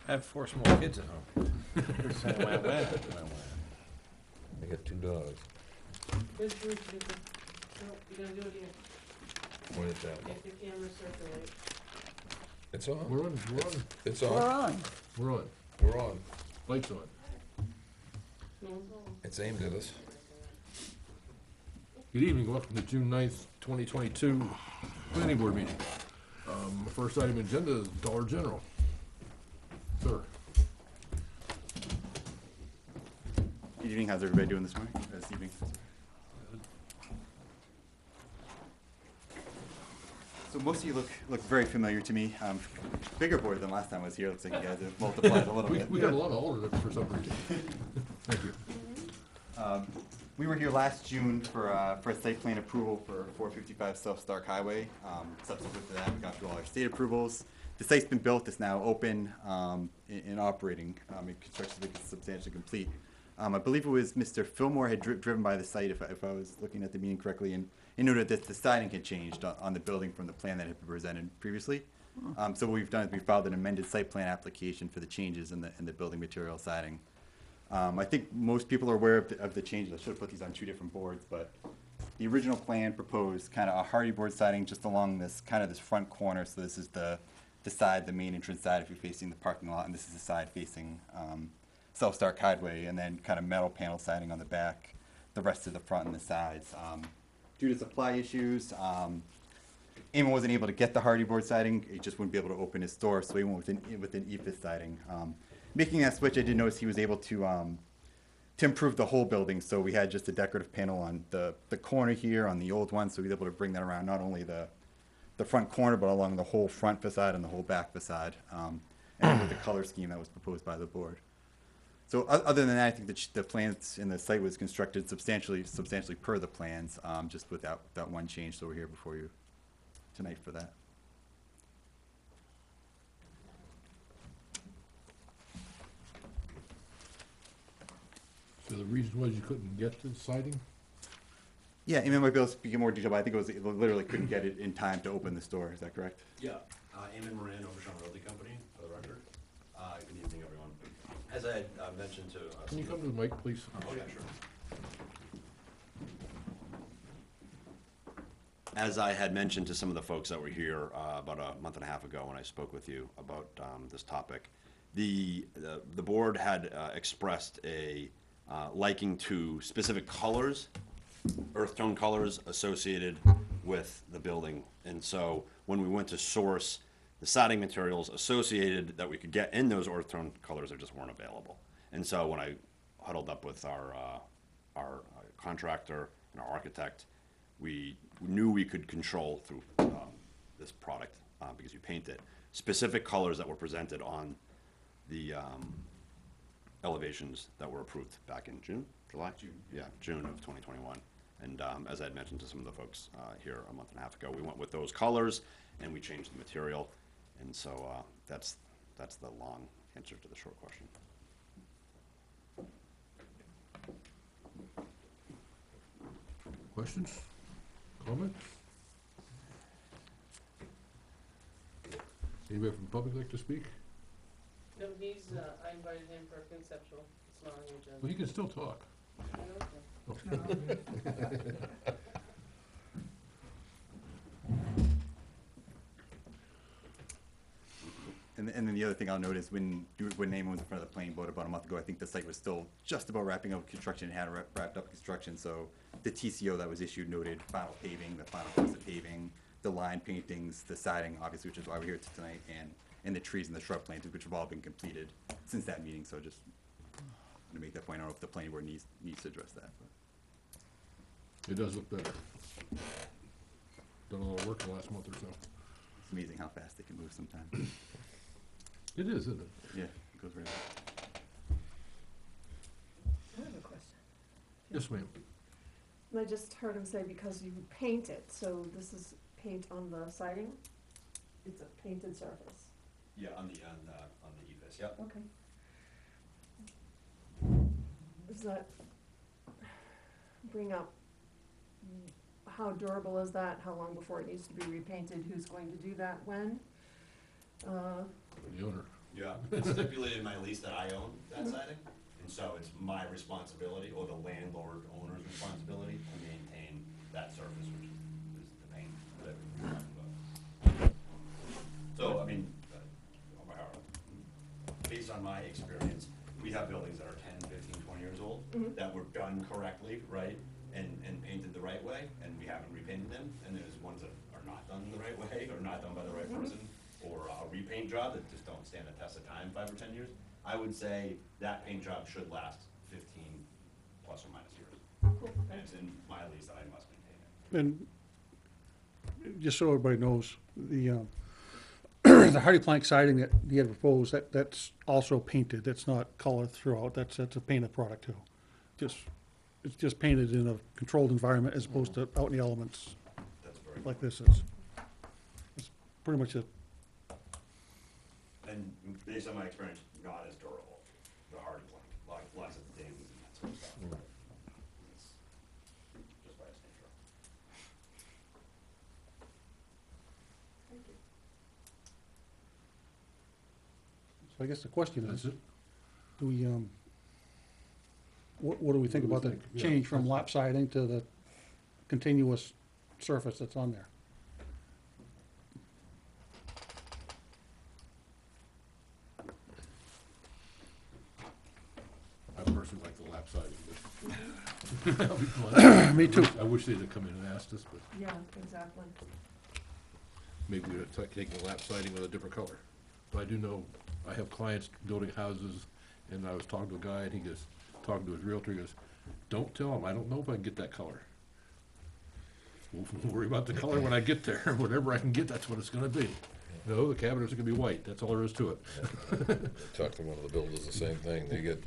I have 4 small kids at home. I got 2 dogs. Here's Bruce, no, you're gonna do it here. Point it that way. If the camera circulate. It's on. We're on, we're on, It's We're on. on. we're on. We're on. Lights on. No one's on. It's aimed at us. Good evening, welcome to June 9th, 2022 Planning Board meeting. First item on agenda is Dollar General. Sir, Good evening, how's everybody doing this morning, this evening? So most of you look very familiar to me. Bigger board than last time I was here, looks like you guys have multiplied a little bit. we got a lot of alternates for some reason. Thank you. We were here last June for a site plan approval for 455 South Stark Highway. Subsequent to that, we got through all our state approvals. The site's been built, it's now open and operating. Construction is substantially complete. I believe it was Mr. Fillmore had driven by the site, if I was looking at the meeting correctly, and noted that the siding had changed on the building from the plan that had been presented previously. So what we've done is we filed an amended site plan application for the changes in the building material siding. I think most people are aware of the changes. I should have put these on 2 different boards, but the original plan proposed kind of a hardy board siding just along this front corner. So this is the side, the main entrance side if you're facing the parking lot, and this is the side facing South Stark Highway, and then kind of metal panel siding on the back, the rest of the front and the sides. Due to supply issues, Eamon wasn't able to get the hardy board siding. He just wouldn't be able to open his store, so he went with an EFIS siding. Making that switch, I did notice he was able to improve the whole building. So we had just a decorative panel on the corner here on the old one, so he was able to bring that around not only the front corner, but along the whole front facade and the whole back facade, and with the color scheme that was proposed by the board. So other than that, I think the plans in the site was constructed substantially per the plans, just with that one change. So we're here before you tonight for that. So the reason was you couldn't get the siding? Yeah, Eamon might be able to speak in more detail, but I think it literally couldn't get it in time to open the store. Is that correct? Yeah, Eamon Moran, Overshawn Realty Company, for the record. Good evening, everyone. As I had mentioned to... Can you come to the mic, please? Oh, yeah, sure. As I had mentioned to some of the folks that were here about a month and a half ago when I spoke with you about this topic, the board had expressed a liking to specific colors, earth tone colors associated with the building. And so when we went to source the siding materials associated that we could get in those earth tone colors, they just weren't available. And so when I huddled up with our contractor and our architect, we knew we could control through this product because you paint it specific colors that were presented on the elevations that were approved back in July? Yeah, June of 2021. And as I had mentioned to some of the folks here a month and a half ago, we went with those colors and we changed the material. And so that's the long answer to the short question. Questions? Comments? Anybody from the public like to speak? No, I invited him for a conceptual, it's not on the agenda. Well, he can still talk. Okay. And then the other thing I'll note is when Eamon was in front of the planning board about a month ago, I think the site was still just about wrapping up construction, had wrapped up construction. So the TCO that was issued noted final paving, the final course of paving, the line paintings, the siding, obviously, which is why we're here tonight, and the trees and the shrub plantings, which have all been completed since that meeting. So just to make that point, I don't know if the planning board needs to address that. But It does look better. Done a lot of work the last month or so. it's amazing how fast they can move sometimes. It is, isn't it? Yeah, it goes very well. I have a question. Yes, ma'am. I just heard him say because you paint it, so this is paint on the siding? It's a painted surface. Yeah, on the EFIS, yep. Okay. Does that bring up how durable is that? How long before it needs to be repainted? Who's going to do that when? The owner. Yeah, it's stipulated in my lease that I own that siding, and so it's my responsibility, or the landlord owner's responsibility, to maintain that surface, which is the paint that we're talking about. So, I mean, based on my experience, we have buildings that are 10, 15, 20 years old, that were done correctly, right, and painted the right way, and we haven't repainted them, and there's ones that are not done the right way, or not done by the right person, or a repaint job that just don't stand the test of time, 5 or 10 years. I would say that paint job should last 15 plus or minus years. Cool. And it's in my lease that I must maintain it. And just so everybody knows, the, the hardy plank siding that you had proposed, that's also painted, that's not colored throughout, that's a painted product too. It's just painted in a controlled environment as opposed to out in the elements That's very like this is. It's pretty much it. And based on my experience, not as durable, the hardy plank, like lots of dings and that sort of stuff. It's just by its nature. Thank you. So I guess the question That's is, it. do we, what do we think about the Yeah. change from lap siding to the continuous surface that's on there? I personally like the lap siding, but. I'll be blunt. Me too. I wish they'd have come in and asked us, but Yeah, exactly. maybe we'd have taken the lap siding with a different color. But I do know, I have clients building houses, and I was talking to a guy, and he goes, talking to his realtor, he goes, don't tell him, I don't know if I can get that color. We'll worry about the color when I get there, whatever I can get, that's what it's gonna be. No, the cabinets are gonna be white, that's all there is to it. Talked to one of the builders, the same thing. They get,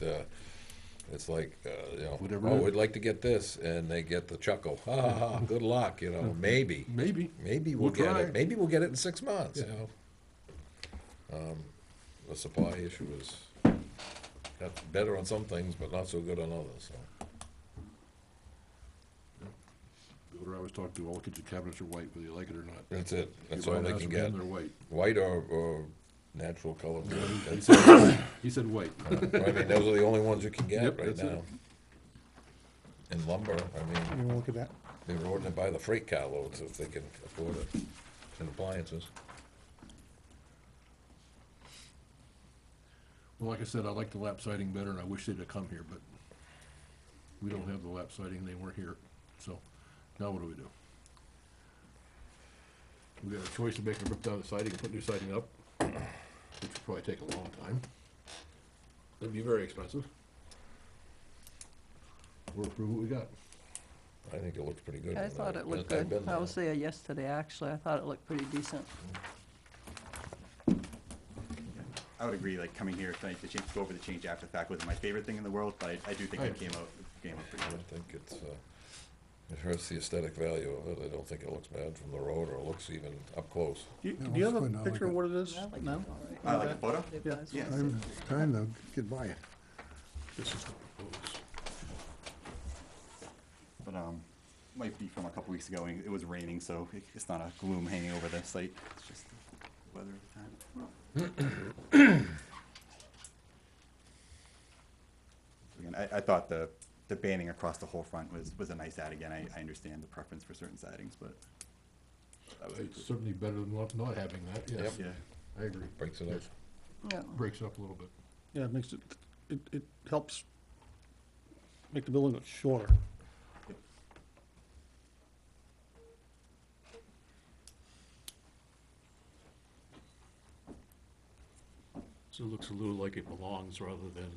it's like, you know, Whatever oh, it is. we'd like to get this, and they get the chuckle. Ha ha ha, good luck, you know, maybe. Maybe. Maybe we'll We'll get try. it. Maybe we'll get it in 6 months, you Yeah. know. The supply issue is, got better on some things, but not so good on others, so. Builder I was talking to, all the kitchen cabinets are white, whether you like it or not. That's it. That's You buy all a they house can from him, get. They're white. White or natural color. That's He said white. I mean, those are the only ones you can get Yep, right that's it. now. And lumber, I mean, You wanna look at that? they're ordering it by the freight carloads if they can afford it, and appliances. Well, like I said, I like the lap siding better, and I wish they'd have come here, but we don't have the lap siding, and they weren't here, so now what do we do? We got a choice of making them rip down the siding and put new siding up, which would probably take a long time. That'd be very expensive. Or approve what we got. I think it looks pretty good. I when thought it looked I've good. been I was there. there yesterday, actually. I thought it looked pretty decent. I would agree, like, coming here tonight to go over the change after the fact wasn't my favorite thing in the world, but I do think it came out pretty I good. don't think it's, it hurts the aesthetic value of it. I don't think it looks bad from the road, or it looks even up close. Do you have a picture of what it is I like it now? all right. Like a photo? Yeah. Yeah. Time to get by it. This is the proposed. But, might be from a couple weeks ago, and it was raining, so it's not a gloom hanging over the site, it's just the weather at the time. Again, I thought the banding across the whole front was a nice add. Again, I understand the preference for certain sidings, but that was, It's certainly better than not having that, yes. yeah. I agree. Breaks it up. Yeah. Breaks it up a little bit. Yeah, it makes it helps make the building look shorter. So it looks a little like it belongs rather than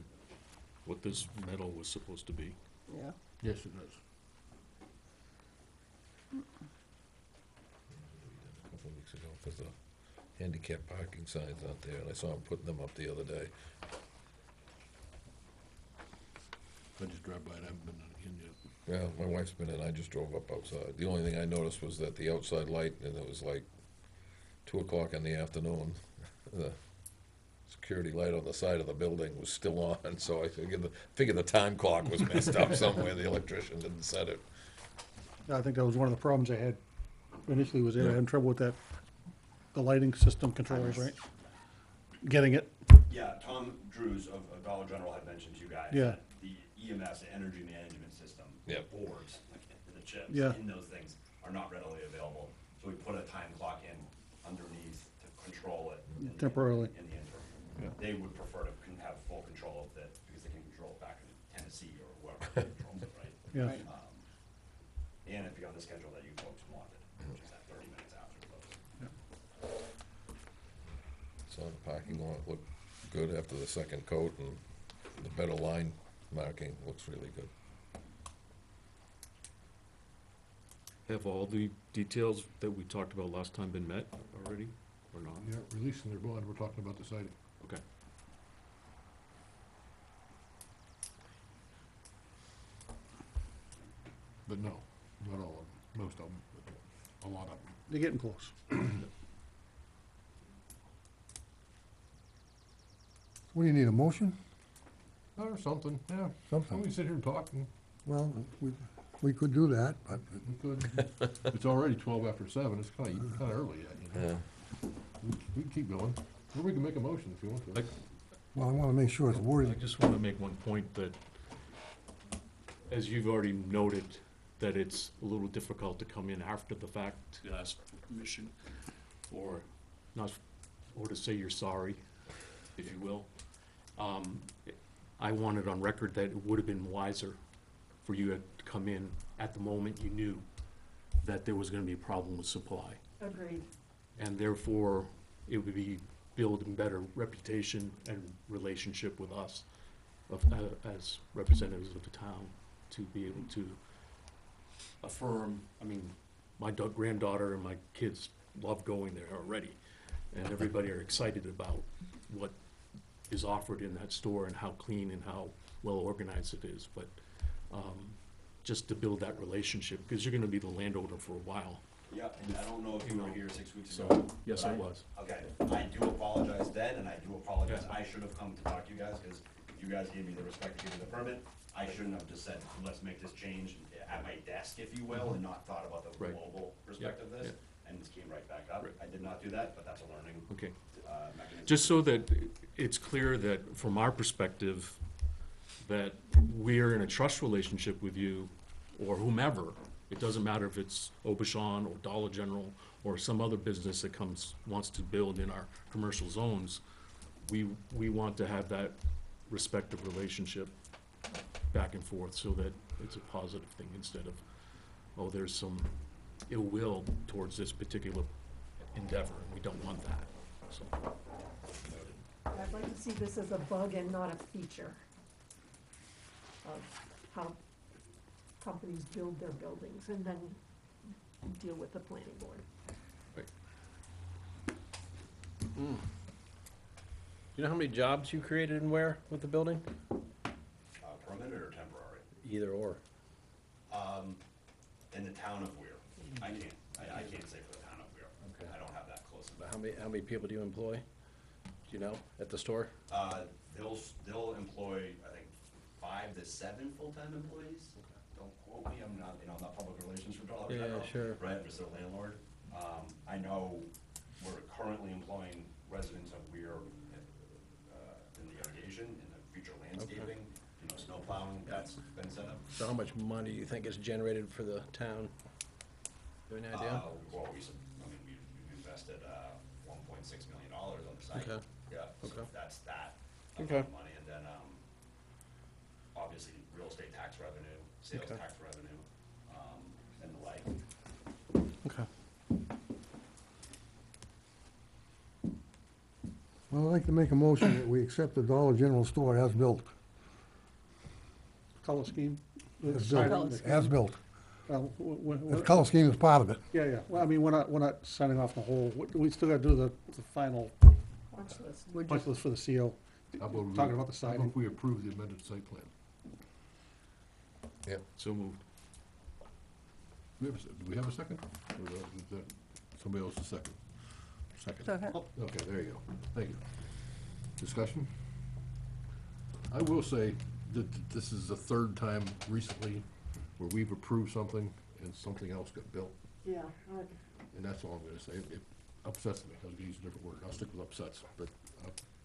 what this metal was supposed to be. Yeah. Yes, it does. A couple of weeks ago, because the handicap parking signs out there, and I saw them putting them up the other day. I just drive by it, I haven't been in yet. Yeah, my wife's been in, I just drove up outside. The only thing I noticed was that the outside light, and it was like 2 o'clock in the afternoon, the security light on the side of the building was still on, so I figured the time clock was messed up somewhere, the electrician didn't set it. I think that was one of the problems I had initially was I had trouble with that, the lighting system controls, right? Getting it Yeah, Tom Drews of Dollar General had mentioned to you guys. Yeah. that The EMS, the energy management system. Yep. Boards, like the chips. Yeah. In those things are not readily available. So we put a time clock in underneath to control it. Temporarily. In the interim. Yeah. They would prefer to have full control of it because they can control it back in Tennessee or wherever controls it, right? Yeah. Right. And it'd be on the schedule that you folks wanted, which is at 30 minutes after close. So the parking lot looked good after the second coat, and the better line marking looks really good. Have all the details that we talked about last time been met already, or not? Yeah, releasing their bond, we're talking about the siding. Okay. But no, not all of them, most of them, but a lot of them. They're getting close. What do you need, a motion? Or something, yeah. Something. We sit here and talk, and Well, we could do that, but we could, it's already 12 after 7, it's kinda early yet, you know? We can keep going, or we can make a motion if you want to. well, I wanna make sure it's I worded. just want to make one point that, as you've already noted, that it's a little difficult to come in after the fact to ask for permission, or not, or to say you're sorry, if you will. I wanted on record that it would have been wiser for you to come in at the moment you knew that there was gonna be a problem with supply. Agreed. And therefore, it would be building better reputation and relationship with us as representatives of the town, to be able to affirm. I mean, my granddaughter and my kids love going there already, and everybody are excited about what is offered in that store and how clean and how well organized it is, but just to build that relationship, because you're gonna be the landowner for a while. Yeah, and I don't know if you were here 6 weeks So, ago. yes, but I was. Okay, I do apologize then, and I do apologize, Yeah. I should have come to talk to you guys, because you guys gave me the respect to give me the permit. I shouldn't have just said, let's make this change at my desk, if you will, and not thought about the Right. global perspective of this, and just came right back up. Right. I did not do that, but that's a learning Okay. mechanism. Just so that it's clear that from our perspective, that we're in a trust relationship with you or whomever. It doesn't matter if it's Obashan or Dollar General or some other business that wants to build in our commercial zones. We want to have that respective relationship back and forth so that it's a positive thing instead of, oh, there's some ill will towards this particular endeavor, and we don't want that, so. I'd like to see this as a bug and not a feature of how companies build their buildings and then deal with the planning board. You know how many jobs you created and where with the building? Permanent or temporary? Either or. In the town of Weir. I can't say for the town of Weir. Okay. I don't have that close. But how many people do you employ? Do you know, at the store? They'll employ, I think, 5 to 7 full-time employees. Don't quote me, I'm not public relations for Dollar Yeah, General. sure. Right, I'm just their landlord. I know we're currently employing residents of Weir in the irrigation, in the future landscaping, snow plowing, that's been set up. So how much money do you think is generated for the town? Do you have any idea? Well, we've invested, $1.6 million on the site. Okay. Yeah, so Okay. that's that Okay. amount of money, and then, obviously, real estate tax revenue, sales Okay. tax revenue, and the like. Okay. Well, I'd like to make a motion that we accept the Dollar General store as built. Color scheme? As Siding, built, the- as built. we're- The color scheme is part of it. Yeah, yeah, well, I mean, we're not signing off the whole, we still gotta do the final Watch this. Would punch you, list for the CO. How about we- Talking about the How about siding. if we approve the amended site plan? So moved. Do we have a second? Or is that somebody else's second? Second. second? Okay, there you go. Thank you. Discussion? I will say that this is the third time recently where we've approved something and something else got built. Yeah, And that's all I'm gonna say. It upsets me. I was gonna use a different word. I'll stick with upsets. But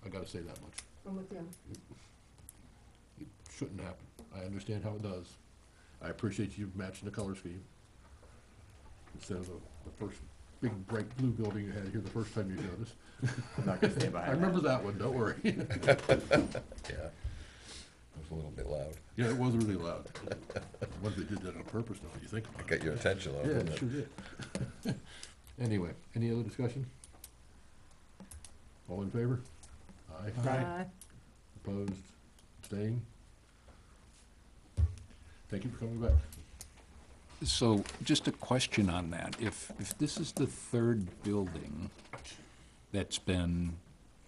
I gotta say that much. I'm with you. It shouldn't happen. I understand how it does. I appreciate you matching the color scheme. Instead of the first big bright blue building you had here the first time you did this. I'm not gonna stand behind I that. remember that one, don't worry. Yeah. It was a little bit loud. Yeah, it was really loud. I wonder if they did that on purpose, though, when you think about it. Got your attention though, Yeah, didn't it it? sure did. Anyway, any other discussion? All in favor? Aye. Aye. Opposed? Abstained? Thank you for coming back. So, just a question on that. If this is the third building that's been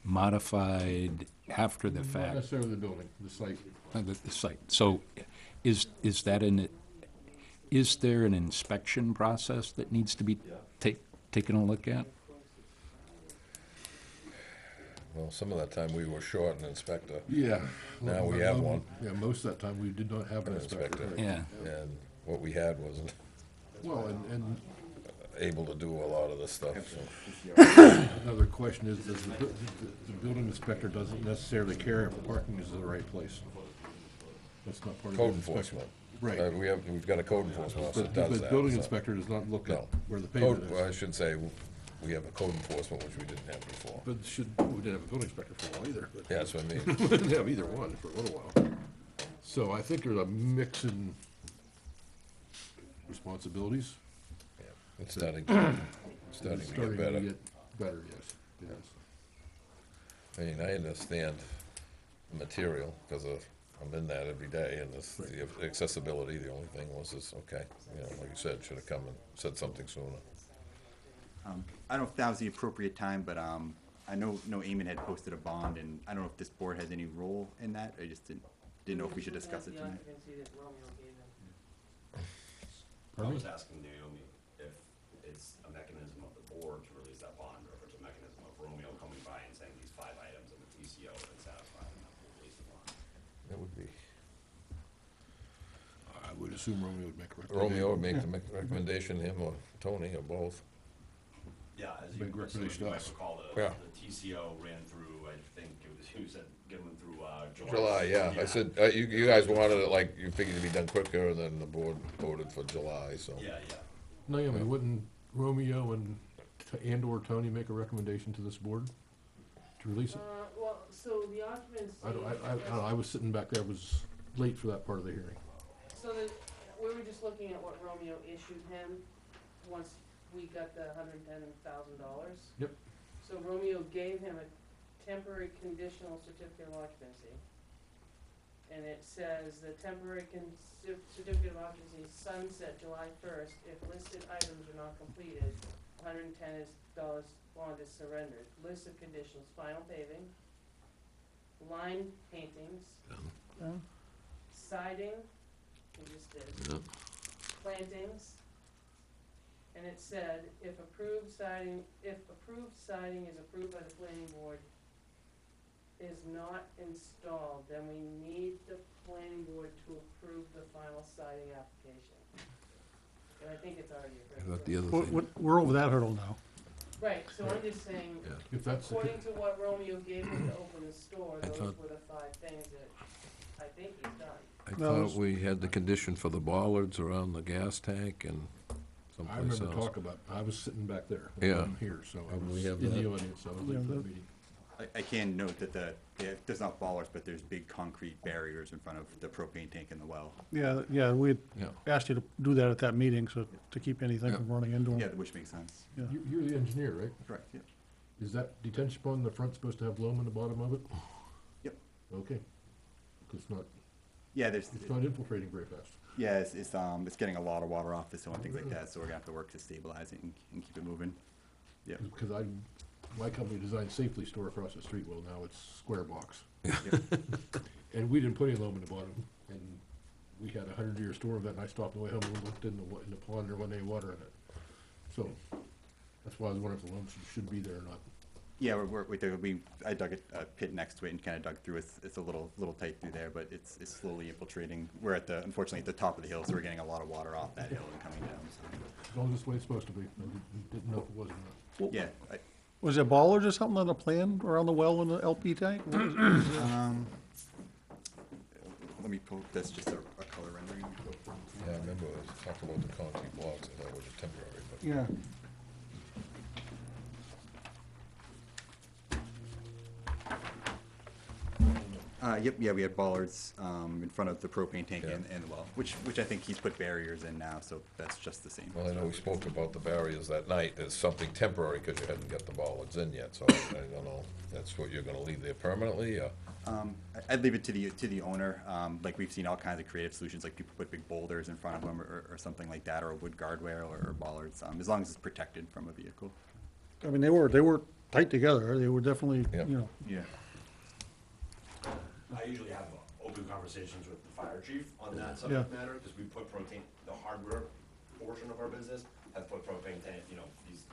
modified after the Not fact, necessarily the building, the site. the site, so is that is there an inspection process that needs to be taken a look at? Well, some of that time we were short an inspector, Yeah. Now we have one. Yeah, most of that time, we did not have an An inspector. inspector. right. Yeah. and what we had wasn't Well, and able to do a lot of this stuff, so. another question is, does the building inspector doesn't necessarily care if parking is in the right place. That's not part of the Code inspection. enforcement. Right. We've got a code enforcement officer that But does the that. building so. inspector does not look at No. where the pavement Well, I is. should say, we have a code enforcement, which we didn't have before. But we didn't have a building inspector for a while either, but. Yeah, that's what I mean. We didn't have either one for a little while. So I think there's a mix in responsibilities. Yeah, It's starting to get better. Better, yes, yes. I mean, I understand the material, because I'm in that every day, and this, the accessibility, the only thing was this, okay, you know, like you said, should have come and said something sooner. I don't know if that was the appropriate time, but I know Eamon had posted a bond, and I don't know if this board has any role in that. I just didn't know if we should discuss it The tonight. occupancy that Romeo gave him. I was asking Naomi if it's a mechanism of the board to release that bond, or if it's a mechanism of Romeo coming by and saying these 5 items in the TCO have been satisfied enough to release the bond. That would be. I would assume Romeo would make a recommendation. Romeo would make the recommendation, him or Tony, or both. Yeah, as Big you, some of recommendation you to might us. recall, Yeah. the TCO ran through, I think it was, you said, get them through, July. July, yeah, I said, you guys wanted it like, you figured it'd be done quicker, and then the board voted for July, so. Yeah, yeah. Naomi, wouldn't Romeo and/or Tony make a recommendation to this board to release it? Well, so the occupancy. I don't know, I was sitting back there, I was late for that part of the hearing. So we were just looking at what Romeo issued him once we got the $110,000. Yep. So Romeo gave him a temporary conditional certificate of occupancy. And it says the temporary certificate of occupancy sunset July 1st. If listed items are not completed, $110 bond is surrendered. List of conditions: final paving, line paintings, Done. siding, we just did, plantings. And it said, if approved siding is approved by the planning board, is not installed, then we need the planning board to approve the final siding application. And I think it's already I approved. thought the other thing, We're over that hurdle now. Right, so I'm just saying, yeah, If that's the, according to what Romeo gave me to open the store, I those thought- were the 5 things that I think he's done. I No, thought it's- we had the condition for the bollards around the gas tank and I someplace remember else. talking about, I was sitting back there. Yeah. I'm here, so I And was we have in that. the audience, so I was late Yeah, for the that- meeting. I can note that there's not ballers, but there's big concrete barriers in front of the propane tank and the well. Yeah, we had Yeah. asked you to do that at that meeting, so to keep anything from running into Yeah, them. which makes sense. Yeah. You're the engineer, right? Correct, yeah. Is that detention pond in the front supposed to have loam in the bottom of it? Yep. Okay. 'Cause Yeah, it's not infiltrating very fast. yeah, it's getting a lot of water off this hill and things like that, so we're gonna have to work to stabilize it and keep it moving. Yeah. Because my company designed Safely store across the street, well, now it's Square Box. And we didn't put any loam in the bottom, and we had a 100-year store of that, and I stopped on the way home and looked in the pond, there wasn't any water in it. So, that's why I was wondering if the loam should be there or not. Yeah, I dug a pit next to it and kind of dug through. It's a little tight through there, but it's slowly infiltrating. We're unfortunately at the top of the hill, so we're getting a lot of water off that hill and coming down. So. As long as it's the way it's supposed to be, I didn't know if it was or not. Yeah, Was there bollards or something on the plan around the well in the LP tank? What was it? Let me pull, that's just a color rendering. Yeah, I remember it was talked about the concrete blocks, I thought it was temporary, but. Yeah. Yep, yeah, we had bollards, in front of the propane tank Yeah. and the well, which I think he's put barriers in now, so that's just the same. Well, I know we spoke about the barriers that night as something temporary, because you hadn't got the bollards in yet, so I don't know, that's what you're gonna leave there permanently, or? I'd leave it to the owner, like we've seen all kinds of creative solutions, like people put big boulders in front of them or something like that, or a wood guardrail or bollards, as long as it's protected from a vehicle. I mean, they were tight together. They were definitely, Yep. you know, Yeah. I usually have open conversations with the fire chief on that subject matter, because we put propane, the hardware portion of our business has put propane tank, these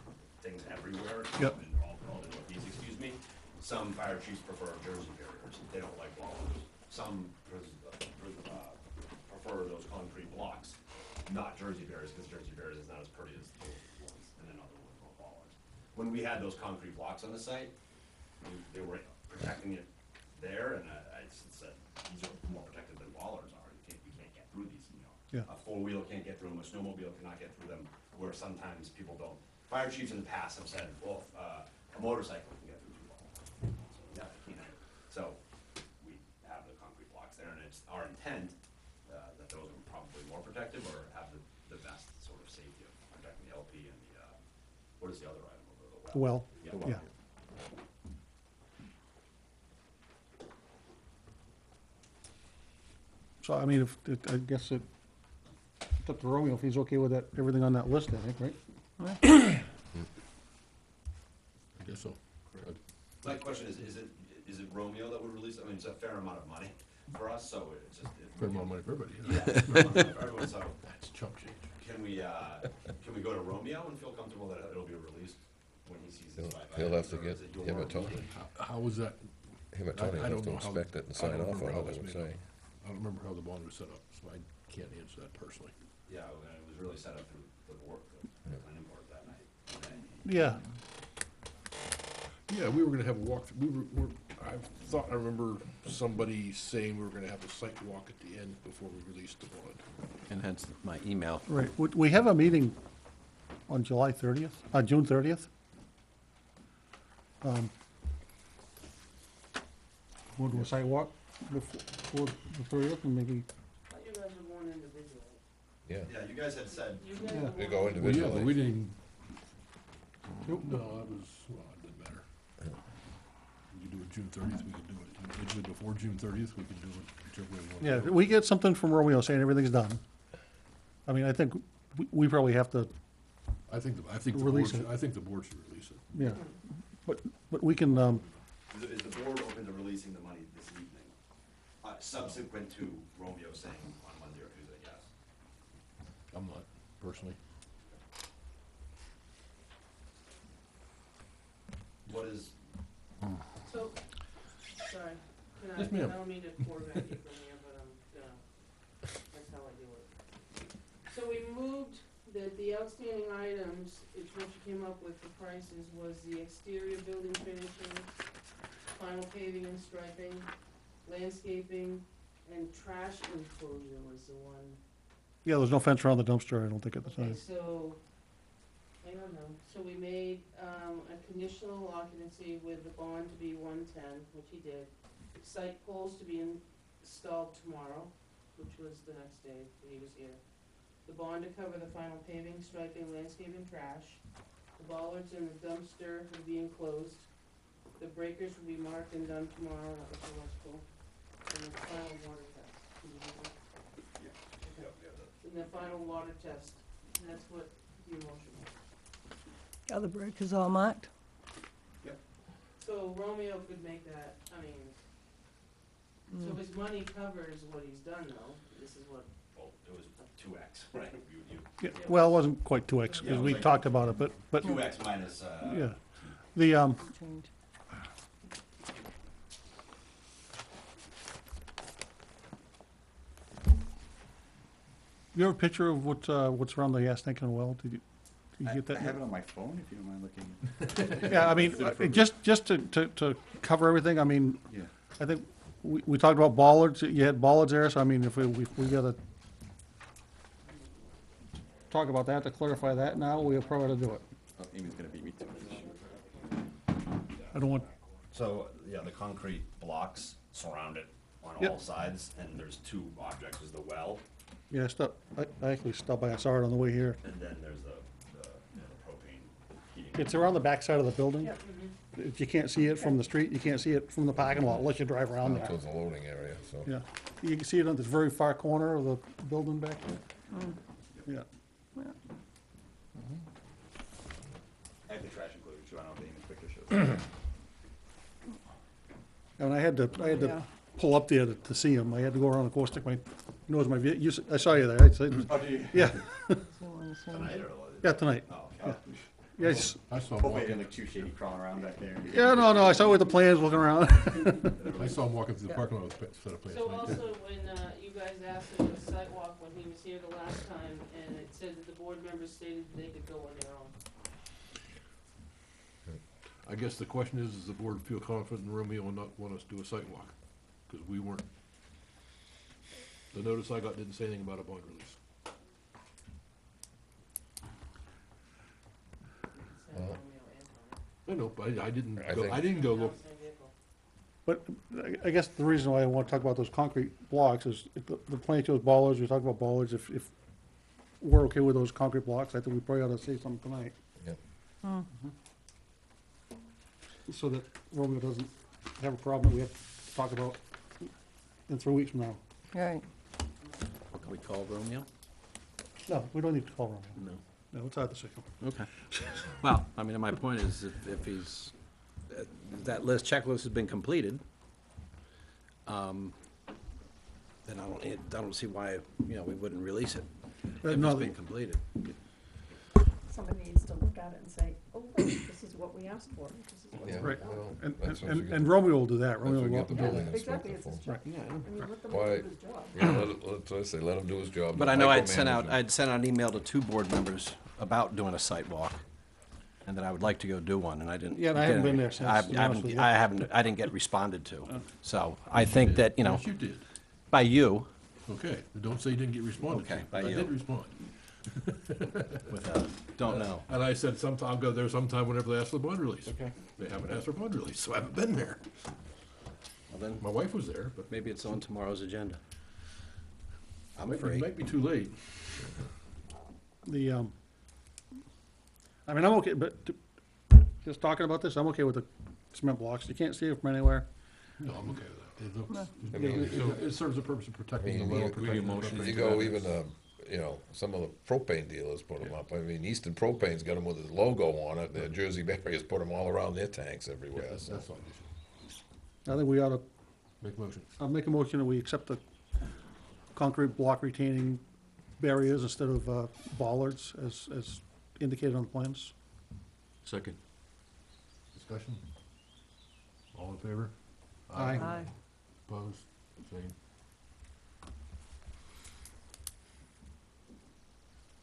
things everywhere. Yep. And all the Northeast, excuse me. Some fire chiefs prefer Jersey barriers, they don't like bollards. Some prefer those concrete blocks, not Jersey barriers, because Jersey barriers is not as pretty as those ones, and then other ones called bollards. When we had those concrete blocks on the site, they were protecting it there, and I just said, these are more protected than bollards are, we can't get through these, Yeah. A four-wheeler can't get through them, a snowmobile cannot get through them, where sometimes people don't. Fire chiefs in the past have said, well, a motorcycle can get through two bollards, so yeah, they can't. So, we have the concrete blocks there, and it's our intent, that those are probably more protective, or have the best sort of safety of protecting the LP and the, what is the other item over the well? well, Yeah. yeah. So, I mean, I guess it's up to Romeo if he's okay with that, everything on that list, I think, right? I guess so. My question is it Romeo that would release it? I mean, it's a fair amount of money for us, so it's just. Fair amount of money for everybody. Yeah, fair amount of money for everyone, so That's chump change. can we go to Romeo and feel comfortable that it'll be released when he sees this? He'll have to get him or Tony. How was that? Him or Tony I will have don't to know how- inspect it and I sign don't off remember on how it, I this would made say. up. I don't remember how the bond was set up, so I can't answer that personally. Yeah, it was really set up through the board, the planning board that night. Yeah, Yeah, we were gonna have a walk, I remember somebody saying we were gonna have a site walk at the end before we released the bond. And hence my email. right. We have a meeting on July 30th, June 30th. We'll do a sidewalk before the 30th and maybe, I thought you guys were going individually. Yeah, Yeah, you guys had said, You guys Yeah. were they going- go Well, yeah, but individually. we didn't, no, that was, well, it didn't matter. We could do it June 30th, we could do it, we could do it before June 30th, we could do it whichever way we want. yeah, to if we get something from Romeo saying everything's done. I mean, I think we probably have to, I think the board Release should, it. I think the board should release it. yeah. But we can, is the board open to releasing the money this evening? Subsequent to Romeo saying on Monday or Tuesday, yes. I'm not, personally. What is, So, sorry, Yes, I ma'am. don't mean to quarterback you from here, but I'm gonna, that's how I do it. So we moved the outstanding items, what you came up with for prices was the exterior building finishing, final paving and striping, landscaping, and trash enclosure was the one. yeah, there's no fence around the dumpster, I don't think, at the Okay, time. so, I don't know, so we made, a conditional occupancy with the bond to be 110, which he did. Site poles to be installed tomorrow, which was the next day that he was here. The bond to cover the final paving, striping, landscaping, trash. The bollards and the dumpster will be enclosed. The breakers will be marked and done tomorrow, that was electrical. And the final water test. Can you do that? And the final water test, and that's what the motion was. Are the breakers all marked? So Romeo could make that, I mean, so his money covers what he's done though, this is what, well, it was 2X, right? You, Yeah, well, it wasn't quite 2X, because we talked about it, but, 2X minus, yeah. The, Change. you have a picture of what's around the gas tank and well? Did You I get that? have it on my phone, if you don't mind looking. Yeah, I mean, just to cover everything, I mean, Yeah. I think we talked about bollards, you had bollards there, so I mean, if we gotta talk about that, to clarify that now, we'll probably have to do it. Oh, Amy's gonna beat me to it. I don't want, So, yeah, the concrete blocks surround it on Yep. all sides, and there's two objects, there's the well, yeah, I actually stopped by, I saw it on the way here. and then there's the propane heating. It's around the backside of the building. If you can't see it from the street, you can't see it from the parking lot unless you drive around there. Towards the loading area, so. Yeah, you can see it on this very far corner of the building back there. Yeah. I have the trash included, too, I don't know if Amy's picture shows. And I had to pull up there to see him. I had to go around the course, stick my nose in my, I saw you there. I said, Oh, do you? yeah, Tonight or- yeah, tonight. Oh, okay. Yes. I saw him Hopefully I didn't walking, look too shady crawling around back there. Yeah, no, I saw with the plans looking around. I saw him walking through the parking lot with a set of plants. So right? also, when, you guys asked him the sidewalk when he was here the last time, and it said that the board members stated they could go on their own. I guess the question is, does the board feel confident in Romeo and not want us to do a site walk? Because we weren't. The notice I got didn't say anything about a bond release. Said Romeo and Tony. I know, but I didn't I go, think- I didn't go look. Same vehicle. But I guess the reason why I want to talk about those concrete blocks is if the plan shows bollards, we talk about bollards, if we're okay with those concrete blocks, I think we probably ought to say something tonight. Yeah. So that Romeo doesn't have a problem that we have to talk about in 3 weeks from now. Right. Can we call Romeo? No, we don't need to call Romeo. No. No, it's out the signal. Okay. Well, I mean, my point is, if he's, that checklist has been completed, then I don't see why, we wouldn't release it if no, it's been completed. Somebody needs to look at it and say, oh, wait, this is what we asked for, this is what Yeah, we Right. got. well, And, that's what and, you get- and Romeo will do that. that's Romeo what you will get the do building that. Exactly, inspector it's his for. job. Yeah, I know. I mean, let them Why- do his job. Yeah, that's what I say, let him do his job. But I know I'd Micromanage sent out an email to 2 board members about doing a site walk, and that I would like to go do one, and I didn't. Yeah, and I haven't been there since, to be honest with you. I didn't get responded to. So I think that, Yes, you did. by you, Okay, don't say you didn't get responded to. Okay, by I you. did respond. don't know. And I said sometime, I'll go there sometime whenever they ask for the bond release. Okay. They haven't asked for bond release, so I haven't been there. Well, then, My wife was there, but maybe it's on tomorrow's agenda. I'm it free. might be too late. The, I mean, I'm okay, but just talking about this, I'm okay with the cement blocks. You can't see it from anywhere. No, I'm okay with that. It looks, I mean, it serves the purpose of I protecting the mean, well, you- protecting the motion. You go even, some of the propane dealers put them up. I mean, Eastern Propane's got them with his logo on it. The Jersey Barriers put them all around their tanks everywhere, That's so. not an issue. I think we ought to, Make a motion. I'll make a motion that we accept the concrete block retaining barriers instead of bollards as indicated on the plans. Second. Discussion? All in favor? Aye. Aye. Opposed? Same.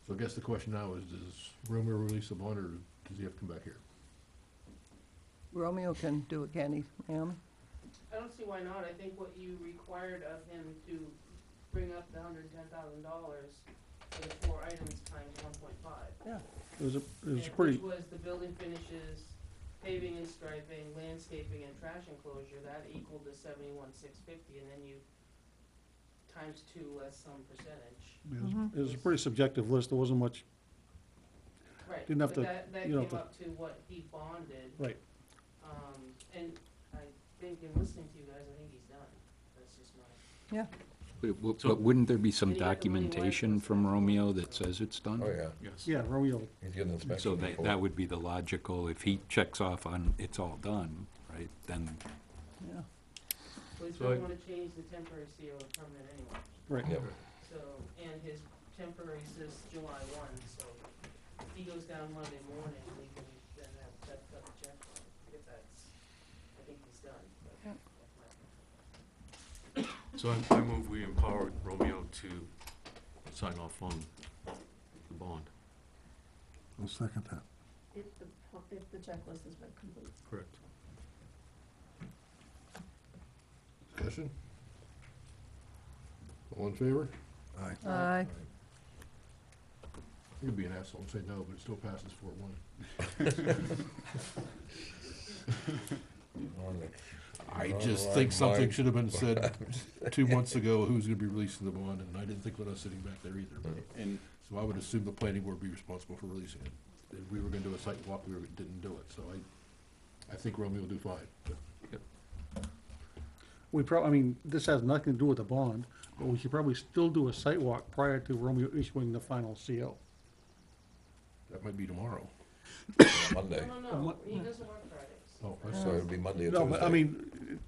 So I guess the question now is, does Romeo release the bond, or does he have to come back here? Romeo can do it, can he, Naomi? I don't see why not. I think what you required of him to bring up the $110,000 for the 4 items times 1.5. Yeah. It was a Which pretty, was the building finishes, paving and striping, landscaping and trash enclosure, that equaled the 71,650, and then you times 2 less some percentage. it was a pretty subjective list. There wasn't much, Right, Didn't have but to- that you don't came have up to what he bonded. right. And I think in listening to you guys, I think he's done. That's just my, Yeah. But wouldn't there be some And you got the money documentation wiped. from Romeo that says it's done? Oh, yeah, Yes. Yeah, Romeo, he's getting So inspection that report. that would be the logical, if he checks off on it's all done, right, then, Yeah. well, he's So gonna I- wanna change the temporary CO to permanent anyway. right. Yep. So, and his temporary says July 1, so if he goes down Monday morning, we can then have that double check on it, if that's, I think he's done. but Yeah. that's my- So I move we empower Romeo to sign off on the bond. I'll second that. If the checklist has been complete. Correct. Discussion? All in favor? Aye. Aye. You could be an asshole and say no, but it still passes 4-1. I just think something should have been said 2 months ago, who's gonna be releasing the bond, and I didn't think with us sitting back there either. but- And So I would assume the planning board would be responsible for releasing it. If we were gonna do a site walk, didn't do it, so I think Romeo will do fine. but- I mean, this has nothing to do with the bond, but we should probably still do a site walk prior to Romeo issuing the final CO. That might be tomorrow. Monday, No, he doesn't work Fridays. Oh, so it'll be Monday or No, Tuesday. but I mean,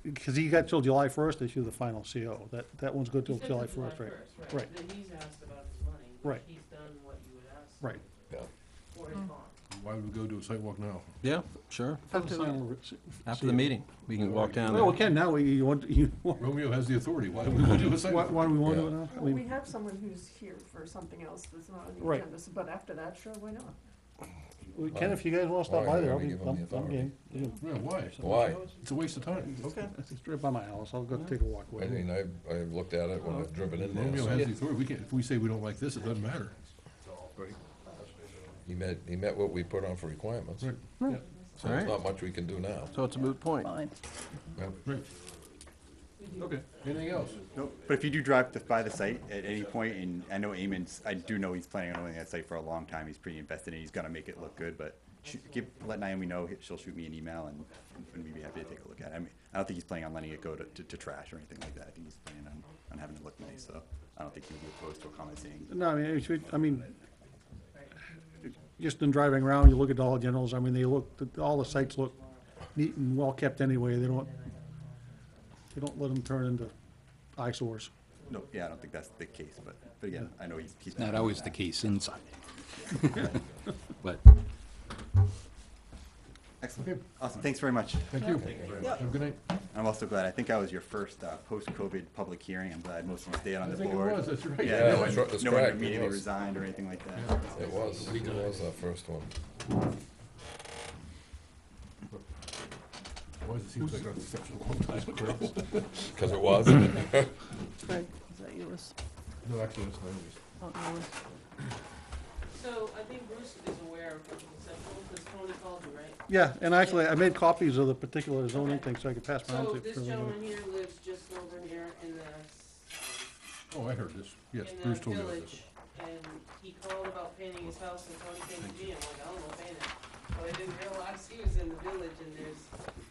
because he got till July first to issue the final CO. That one's good till He's got July to first, right? Right, Right. then he's asked about his money. Right. He's done what you would ask. Right. Yeah. For his bond. Why would we go do a site walk now? Yeah, sure. Have to sign After the meeting, we can walk down Well, we there. can now, Romeo has the authority, why do we want to do a site why walk? why do we want to do it Yeah. now? I Well, we mean, have someone who's here for something else that's not on the Right. agenda, but after that, sure, why not? we can if you guys want to stop Why? by there. Why I'll do we be, give them the I'm authority? game. Yeah. Yeah, why? Why? It's a waste of time. Okay. It's right by my house. I'll go take a walk I with mean, you. I've looked at it when I've driven in there. Romeo so- has the authority, we can't, if we say we don't like this, it doesn't matter. He met what we put on for requirements. Right. So All there's right. not much we can do now. So it's a moot point. Fine. Right. Okay, anything else? Nope. But if you do drive by the site at any point, and I know Eamon's, I do know he's planning on owning that site for a long time. He's pretty invested in it. He's gonna make it look good, but let Naomi know. She'll shoot me an email and we'd be happy to take a look at it. I mean, I don't think he's planning on letting it go to trash or anything like that. I think he's planning on having it look nice, so I don't think he would be opposed to a comment saying, No, I mean, just in driving around, you look at Dollar Generals, I mean, all the sites look neat and well-kept anyway. They don't let them turn into eyesores. no, yeah, I don't think that's the case, but again, I know he's. Not always the case inside. But Excellent. Awesome. Thanks very much. Thank you. Have a good night. I'm also glad. I think I was your first post-COVID public hearing. I'm glad most of them stayed on I the think it board. was, that's right. Yeah, Yeah, no that's one, right, that's no one correct, it immediately was. resigned or anything like that. It was our first one. Why does it seem like that's such a long time ago? Because it was. Craig, is that yours? No, actually, that's Naomi's. Oh, yours. So I think Bruce is aware of the conceptual, because Tony called you, right? Yeah, and actually, I made copies of the particular zoning thing so I could pass around So to this everybody. gentleman here lives just over here in the, Oh, I heard this. Yes, in Bruce the told me about village, this. and he called about painting his house, and Tony came to me, I'm like, I don't know paint it. So I didn't realize he was in the village, and there's,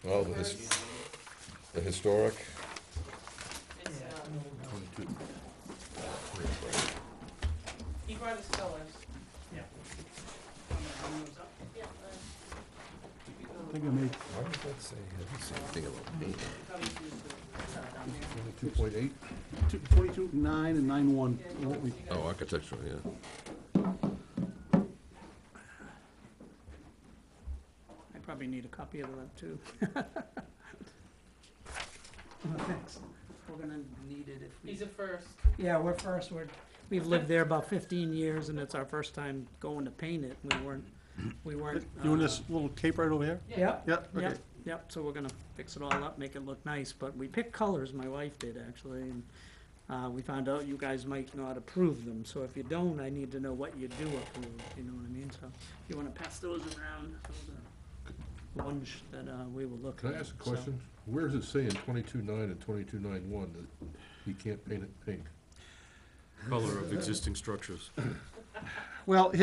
Well, the historic, it's, 22. he brought his colors. Yeah. Yeah, I think I made, why does that say, I didn't see anything about paint? probably used to. 22.8. 22, 9, and 9-1. What we- Oh, architectural, yeah. I probably need a copy of that too. Thanks. We're gonna need it if we. He's a first. Yeah, we're first, we've lived there about 15 years and it's our first time going to paint it. We weren't. Doing this little cape right over here? Yep, Yep, okay. yep, yep, so we're gonna fix it all up, make it look nice, but we picked colors, my wife did actually, and we found out you guys might not approve them, so if you don't, I need to know what you do approve, you know what I mean? So if you wanna pass those around, those are the ones that we will look at. Can I ask a question? Where does it say in 22.9 and 22.9.1 that he can't paint it pink? Color of existing structures. Well,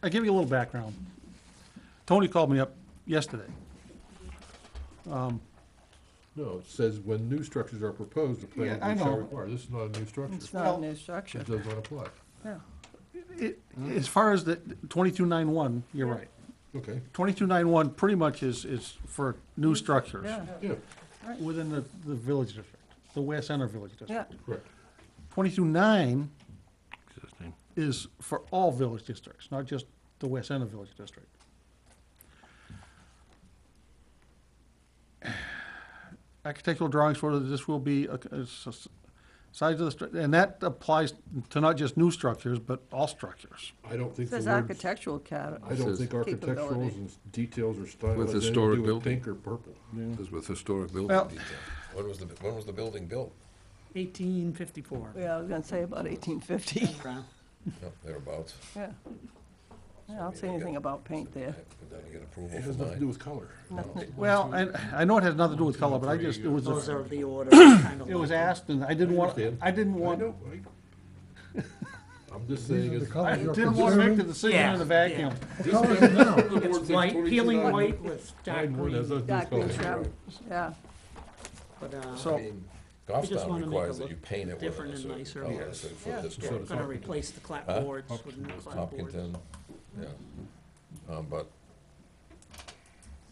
I give you a little background. Tony called me up yesterday. No, it says when new structures are proposed, the planning Yeah, I board shall know. require. This is not a new structure. It's not a new structure. It does not apply. Yeah. As far as the 2291, you're right. Okay, 2291 pretty much is for new structures Yeah, yeah, within the village district, the West Center Village District. yeah. correct. 22.9 Existing. is for all village districts, not just the West End of Village District. Architectural drawings for this will be size of the, and that applies to not just new structures, but all structures. I don't It think the says words, architectural cat. I don't think capability. architecturals and details or style With has anything to historic do with building. pink or purple. This is with historic building Well- detail. When was the building built? 1854. Yeah, I was gonna say about 1850. Brown. Yep, thereabouts. Yeah. Yeah, I don't see anything about paint there. Then you get approval It for has nothing to do nine. with color. Nothing. Well, and I know it has nothing to do with color, but I just, it was, Those a- are the order, kind of. it was like- asked, and I didn't want, understand. I didn't I want, know, I'm just These saying, are the it's. colors I you're didn't want to make the considering? decision in the Yeah, vacuum. The colors now. It's white, peeling white with dark Nine one has green, nothing to do Dark with green color. shrub, yeah. but, So- I mean, We just Goffstown wanna make requires it that look you paint it with a different and certain nicer. color, Yes. so for Yeah. we're historic. gonna replace the clapboards with new clapboards. Hopkinton, yeah. But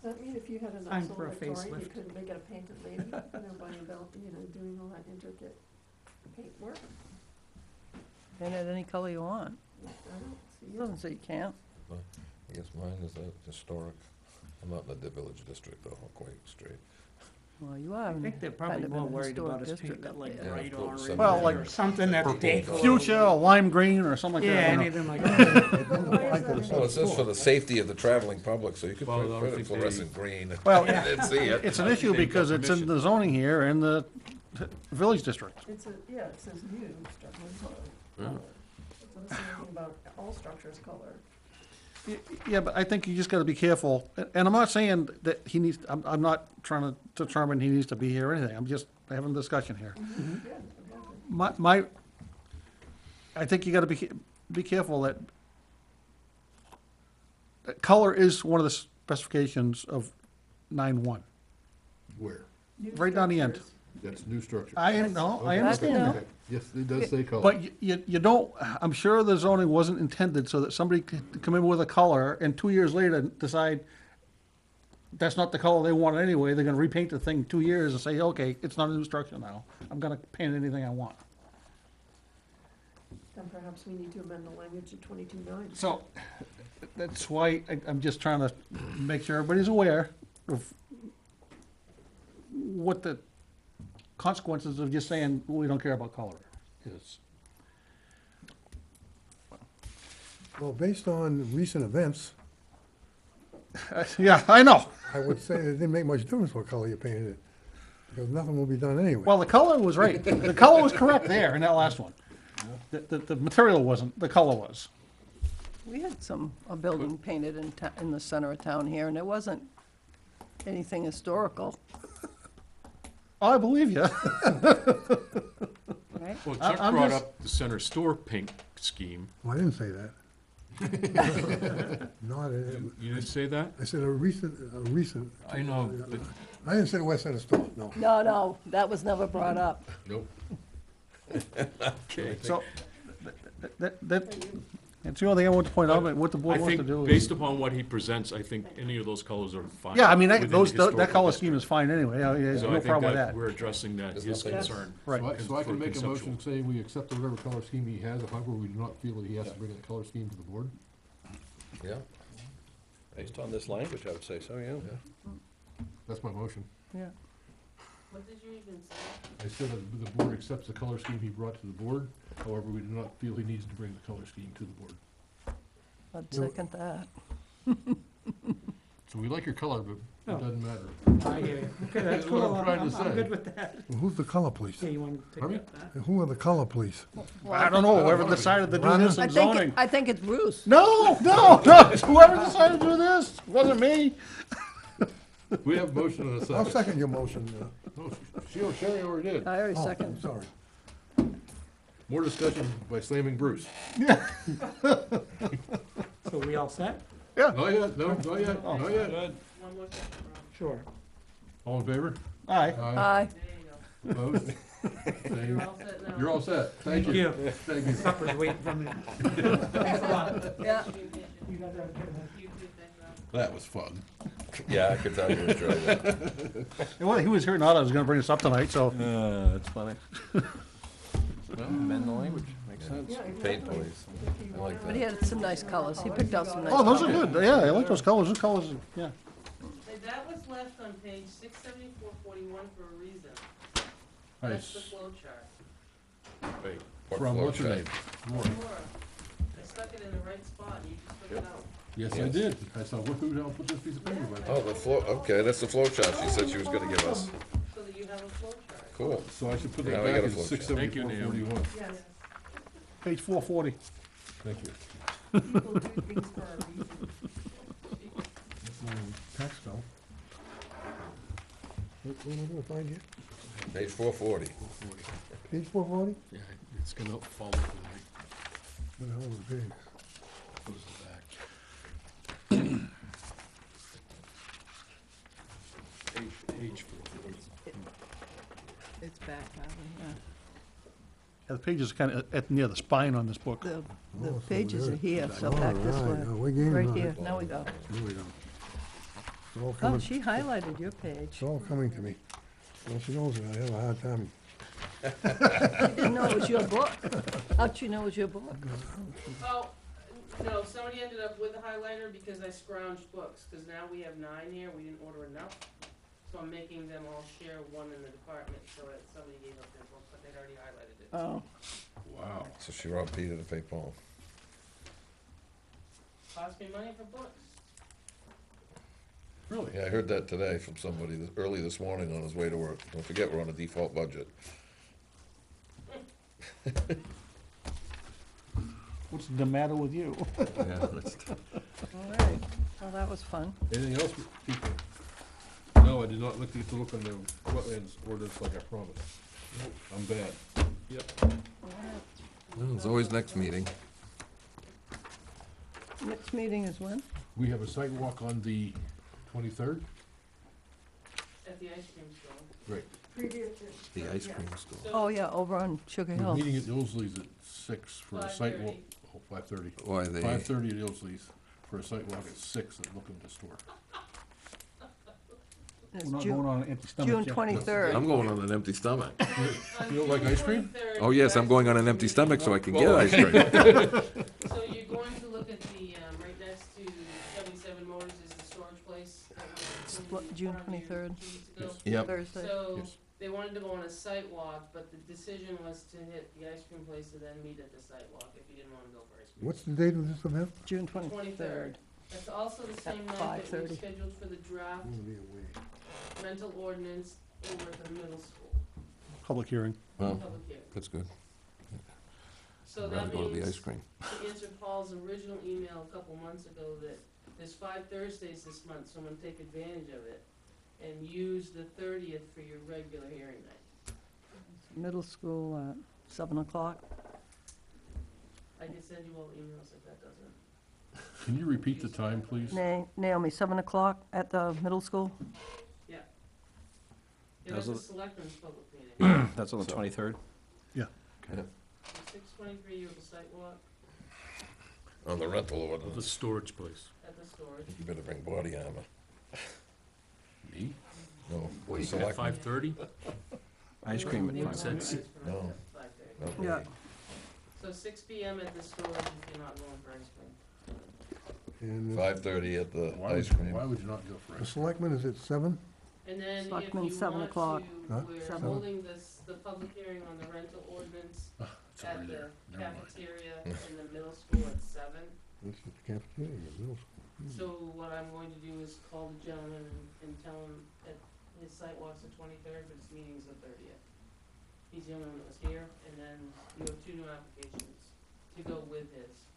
Does that mean if you had a Time nice for a old Victorian, you facelift. couldn't make it a painted lady, by about, doing all that intricate paint work? Paint it any color you want. I don't see It it. doesn't say you can't. I guess mine is that historic. I'm not in the village district though, I'm quite straight. Well, you are. I think they're probably kind of in more a worried historic about us district painting it up like there. bright Yeah, orange Well, like or something that's decor. Fuchsia, or lime green, or something like Yeah, that. anything like that. Well, it says for the safety of the traveling public, so you could Well, I put don't put it think they- fluorescent green. Well, And see it. It's an issue because it's in the zoning here in the village district. It's it says new structural color. Yeah. It doesn't say anything about all structures color. Yeah, but I think you just gotta be careful, and I'm not saying that he needs, I'm not trying to determine he needs to be here or anything, I'm just having a discussion here. My, I think you gotta be careful that color is one of the specifications of 9-1, Where? New right down the end. structures. That's new structure. I Okay. understand know. that. Okay. Yes, it does say color. But you don't, I'm sure the zoning wasn't intended so that somebody could come in with a color and 2 years later decide that's not the color they wanted anyway, they're gonna repaint the thing 2 years and say, okay, it's not a new structure now, I'm gonna paint anything I want. Then perhaps we need to amend the language to 22.9. So, that's why I'm just trying to make sure everybody's aware of what the consequences of just saying, we don't care about color is. Well, based on recent events, Yeah, I know. I would say it didn't make much difference what color you painted it, because nothing will be done anyway. Well, the color was right. The color was correct there in that last one. The material wasn't, the color was. We had a building painted in the center of town here, and it wasn't anything historical, Oh, I believe you. right? Well, I- Chuck I'm brought just- up the center store pink scheme. Well, I didn't say that. Not, You didn't say that? I said a recent, I know, but I didn't say the West Side of Store, no. No, that was never brought up. Nope. okay. So, that's the only thing I want to point out, but what the I board wants to think do. based upon what he presents, I think any of those colors are fine. Yeah, I mean, within the that historical color district. scheme is fine anyway. Yeah, there's So I no think problem with that that. we're addressing that, There's his nothing- concern. Right. So I for can make a conceptual. motion saying we accept whatever color scheme he has, however, we do not feel that he has to bring that color scheme to the board. Yeah, Based on this language, I would say so, yeah. That's my motion. Yeah. What did you even say? I said that the board accepts the color scheme he brought to the board, however, we do not feel he needs to bring the color scheme to the board. I'd second that. So we like your color, but Oh. it doesn't matter. I hear you. Okay, that's That's what cool. I'm trying to I'm say. good with that. Well, who's the color police? Okay, you want to take Pardon up that? And who are the color police? I don't know, whoever decided to do this I in think, zoning. I think it's Bruce. No, it's whoever decided to do this, wasn't me. We have a motion and a I'll second. second your motion. Oh, Sherry already did. I already Oh, seconded. sorry. More discussion by slamming Bruce. So we all set? Not yet, no, not yet, Oh. not yet. One more second, Rob. Sure. All in favor? Aye. Aye. There you go. Opposed? You're all set now. You're all set. Thank Thank you. you. Thank you. Supper's waiting for me. Thanks a lot. Yeah. You too, thanks, Rob. That was fun. yeah, I could tell you enjoyed that. Well, he was here, not I was gonna bring this up tonight, so. That's funny. Well, amend the language, makes sense. Yeah, Paint exactly. police. If you I like want But he had some nice colors. He picked out some nice Oh, colors. those are good, yeah, I like those colors, yeah. Hey, that was left on page 67441 for a reason. That's the Nice. flow chart. Hey, what From flow what's her chart? name? Laura, I stuck it in the right spot, and you just took it out. Yes, I did. I said, look who's gonna put this piece of paper back. Oh, the flow, okay, that's the flow chart she said she was gonna give us. So that you have a flow chart. Cool. So I should put Now that we back got a at flow chart. 674.41. Yes. Page 440. Thank you. People do things for a reason. Tax bill. What am I gonna find here? Page 440. Page 440? Yeah, it's gonna fall over like, What the hell is the page? goes to the back. Page 440. It's back, yeah. Yeah, the pages are kind of at near the spine on this book. The so pages there- are here, so back this All right, way. now we're gaining Right on it. here, now we go. Here we go. It's all Oh, coming, she highlighted your page. it's all coming to me. Well, she knows that I have a hard time. She didn't know it was your book. How'd she know it was your book? Oh, no, somebody ended up with a highlighter because I scrounged books, because now we have 9 here, we didn't order enough. So I'm making them all share one in the department, so that somebody gave up their book, but they'd already highlighted it. Oh, Wow. So she robbed Peter to pay Paul. Cost me money for books. Really? Yeah, I heard that today from somebody early this morning on his way to work. Don't forget, we're on a default budget. What's the matter with you? Yeah, all right. Well, that was fun. Anything else, people? No, I did not look to look on the wetlands ordinance like I promised. I'm bad. Yep. Well, there's always next meeting. Next meeting is when? We have a site walk on the 23rd? At the ice cream store. Great. Previous to. The ice cream store. So- Oh, yeah, over on Sugar We're Hill. meeting at Ilsley's at 6 for a site walk. 5:30. Oh, 5:30. Why, they, 5:30 at Ilsley's for a site walk at 6 at Looking to Store. It's We're not June- going on an empty stomach June yet. 23rd. I'm going on an empty stomach. On You don't like June ice cream? 23rd, Oh, yes, you I'm going guys on an will empty be- stomach so I can get Well, ice cream. So you're going to look at the, right next to 77 Motors is the storage place. that was in June front of you 23rd. 2 weeks ago. Yep. Thursday. So Yes. they wanted to go on a site walk, but the decision was to hit the ice cream place and then meet at the site walk if you didn't wanna go for ice cream. What's the date of this event? June 23rd. 23rd. That's also the same night that 5:30. we scheduled for the draft I'm gonna be away. rental ordinance over at the middle school, Public hearing. Well, public hearing. that's good. So I'd rather that go to the means, ice cream. to answer Paul's original email a couple months ago, that there's 5 Thursdays this month, so I'm gonna take advantage of it and use the 30th for your regular hearing night. Middle school at 7 o'clock. I can send you all emails if that doesn't. Can you repeat the time, please? Naomi, 7 o'clock at the middle school? Yeah, How's that's a it- selectmen's public meeting. That's on the 23rd? So 6:23, you have a site walk On the rental The ordinance, storage place. at the storage. you better bring body armor. Me? No, At select. 5:30? Ice cream They at were 5:30. organized for No. us at 5:30. Okay. Yeah. So 6 PM at the storage if you're not going for ice cream. And 5:30 at the Why would ice you- cream. Why would you not go for the ice? selectmen is at 7? And then if you Selectmen, want 7 o'clock. Huh? to, we're 7. holding the public hearing on the rental ordinance It's at already the there. Never mind. cafeteria in the middle school at 7. That's at the cafeteria, middle school. So what I'm going to do is call the gentleman and tell him that his site walk's the 23rd, but his meeting's the 30th. He's the only one that was here, and then you have 2 new applications to go with his.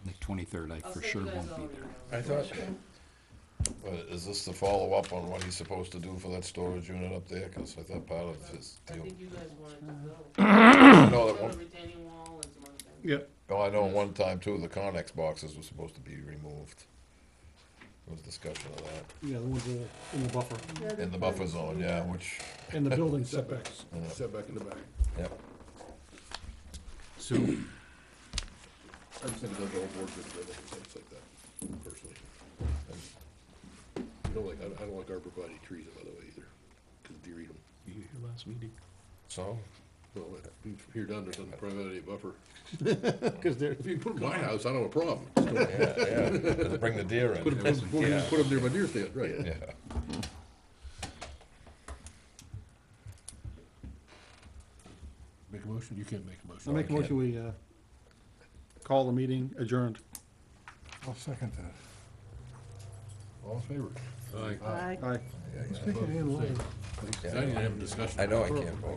The 23rd, I I'll for send sure you guys won't all be an there. email. I thought, is this the follow-up on what he's supposed to do for that storage unit up there? Because I thought part of his I deal. think you guys wanted to go. I know that Put one, a retaining wall and some other things. Yeah. oh, I know one time too, the Connex boxes were supposed to be removed. There was discussion of that. Yeah, the ones in the buffer, In the buffer zone, yeah, which, in the building setbacks. Setbacks, Yeah. setback in the back. yep. So, I just think the whole board should go with things like that, personally. I don't like, I don't like arborvitae trees, by the way, either, because deer eat them. you were here last meeting. So, Well, here down, there's nothing prohibited buffer. Because they're, If you put them in my house, I don't have a problem. yeah, just bring the deer in. Put them near my deer stand, right. Yeah. motion? You can't make a motion. I'll make a motion, we, call the meeting adjourned. I'll second that. All in favor? Aye. Aye. Aye. Speaking in line. Now you can have a discussion. I know I can't vote.